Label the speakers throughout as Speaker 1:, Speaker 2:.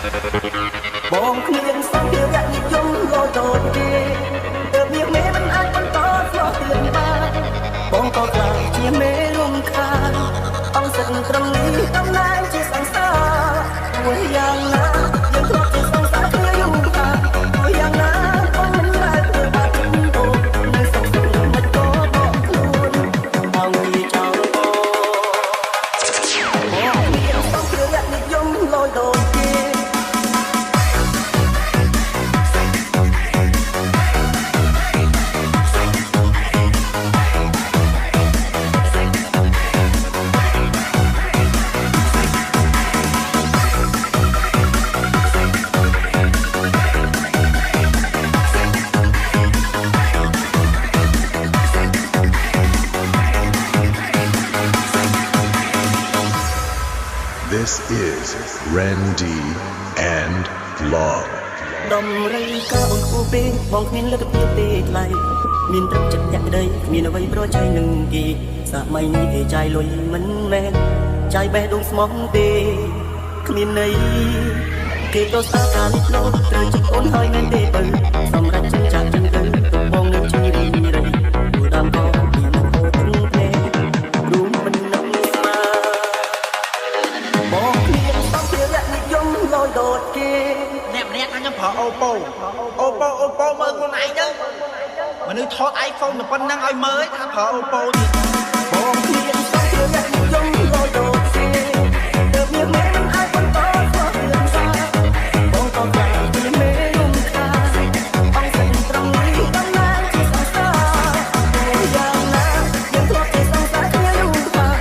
Speaker 1: បងគ្មានសម្ភារៈនិយមលោដូចគេទើបមាសមេមិនអាចបន្តស្លោះទឿនបានបងក៏ខ្លាចជាមេរំខានអង្គសិទ្ធត្រឹមនេះតំណាងជាសង្សារមួយយ៉ាងណាយើងធ្លាប់ជាសង្សារគ្នាយូរកាលមួយយ៉ាងណាបងមិនដែលធ្វើបាបអូនៅសង្សារមិនក៏បកខ្លួនបងជាចောင်းបងមានសម្ភារៈនិយមលោដូចគេ
Speaker 2: This is Randy and Vlog
Speaker 1: ដំរីក៏អូនគូពេកបងគ្មានលទ្ធភាពទេថ្លៃមានទឹកចិត្តអ្នកក្តីគ្មានអ្វីប្រឆាំងនឹងគេសម័យនេះគេចាយលុយមិនមែនចាយបេះដូងស្មោះទេគ្មានន័យគេទៅស្អាការនេះលោត្រូវចិត្តអូនហើយមែនទេបើសម្រាប់ចិញ្ចាក់ចិនទៅបងនឹងជារីរៃគូដើមក៏មានអូនទេរួមមិននឹងស្មាបងគ្មានសម្ភារៈនិយមលោដូចគេ
Speaker 3: អ្នកម្នាក់អញខ្ញុំប្រើអូប៉ូមើលខ្លួនឯងទៅមនុស្សថត iPhone តែប៉ុណ្្នឹងឲ្យមើលថាប្រើអូប៉ូទៀត
Speaker 1: បងគ្មានសម្ភារៈនិយមលោដូចគេទើបមានមេមិនអាចបន្តស្លោះទឿនសាបងក៏ខ្លាចជ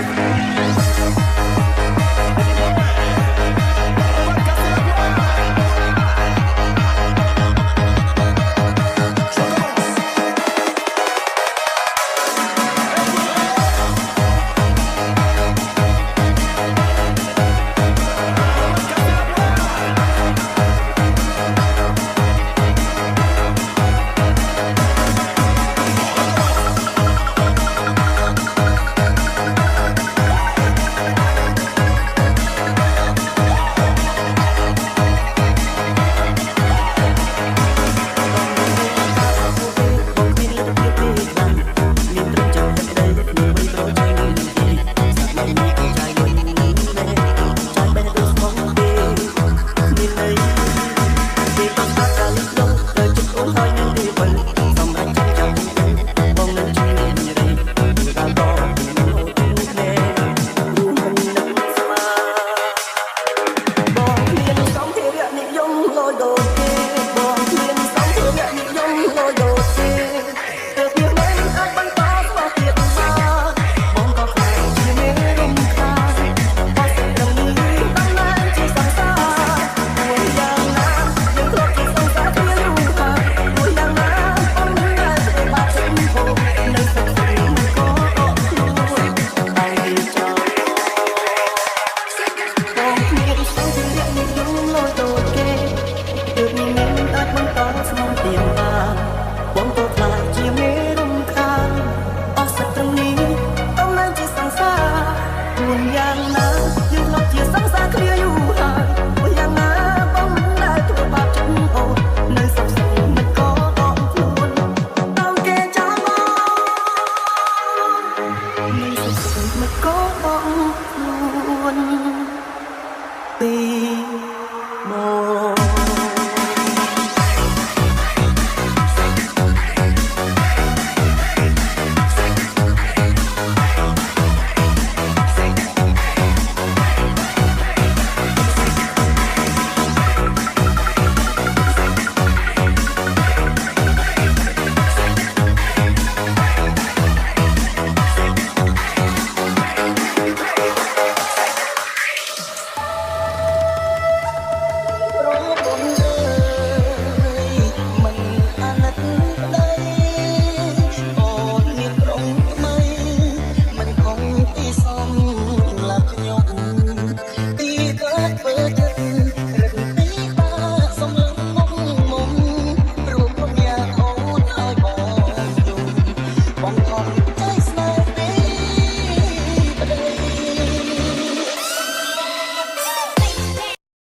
Speaker 1: ាមេរំខានអង្គសិទ្ធត្រឹមនេះតំណាងជាសង្សារមួយយ៉ាងណាយើងធ្លាប់ជាសង្សារគ្នាយូរកាលមួយយ៉ាងណាបងមិនដែលធ្វើបាបសិនអូនៅសង្សារមិនក៏ដកខ្លួនបងជាចောင်းអូ មិនក៏បងខ្លួនពី